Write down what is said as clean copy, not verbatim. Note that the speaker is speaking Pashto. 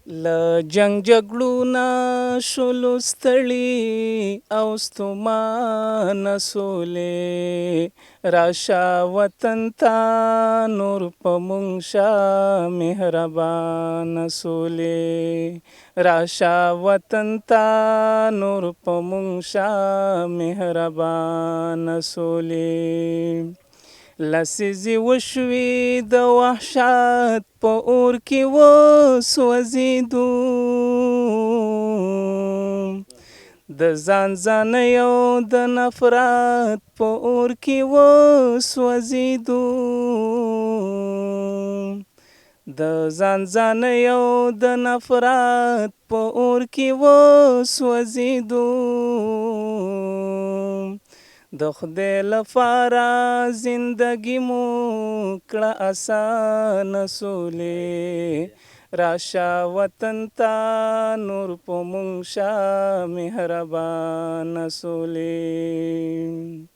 له جنګ جګړو نه شولو ستړي او ستومانه سولې راشه وطن ته نور په مونږ شه مهربانه سولې راشه وطن ته نور په مونږ شه مهربانه سولې لسیزې وشوې د وحشت په اور کې وسوځېدو د ځان ځانیو د نفرت په اور کې وسوځېدو د ځان ځانیو د نفرت په اور کې وسوځېدو د خدای لپاره زندگی مو کړه اسانه سولې راشه وطن ته نور په مونږ شه مهربانه سولې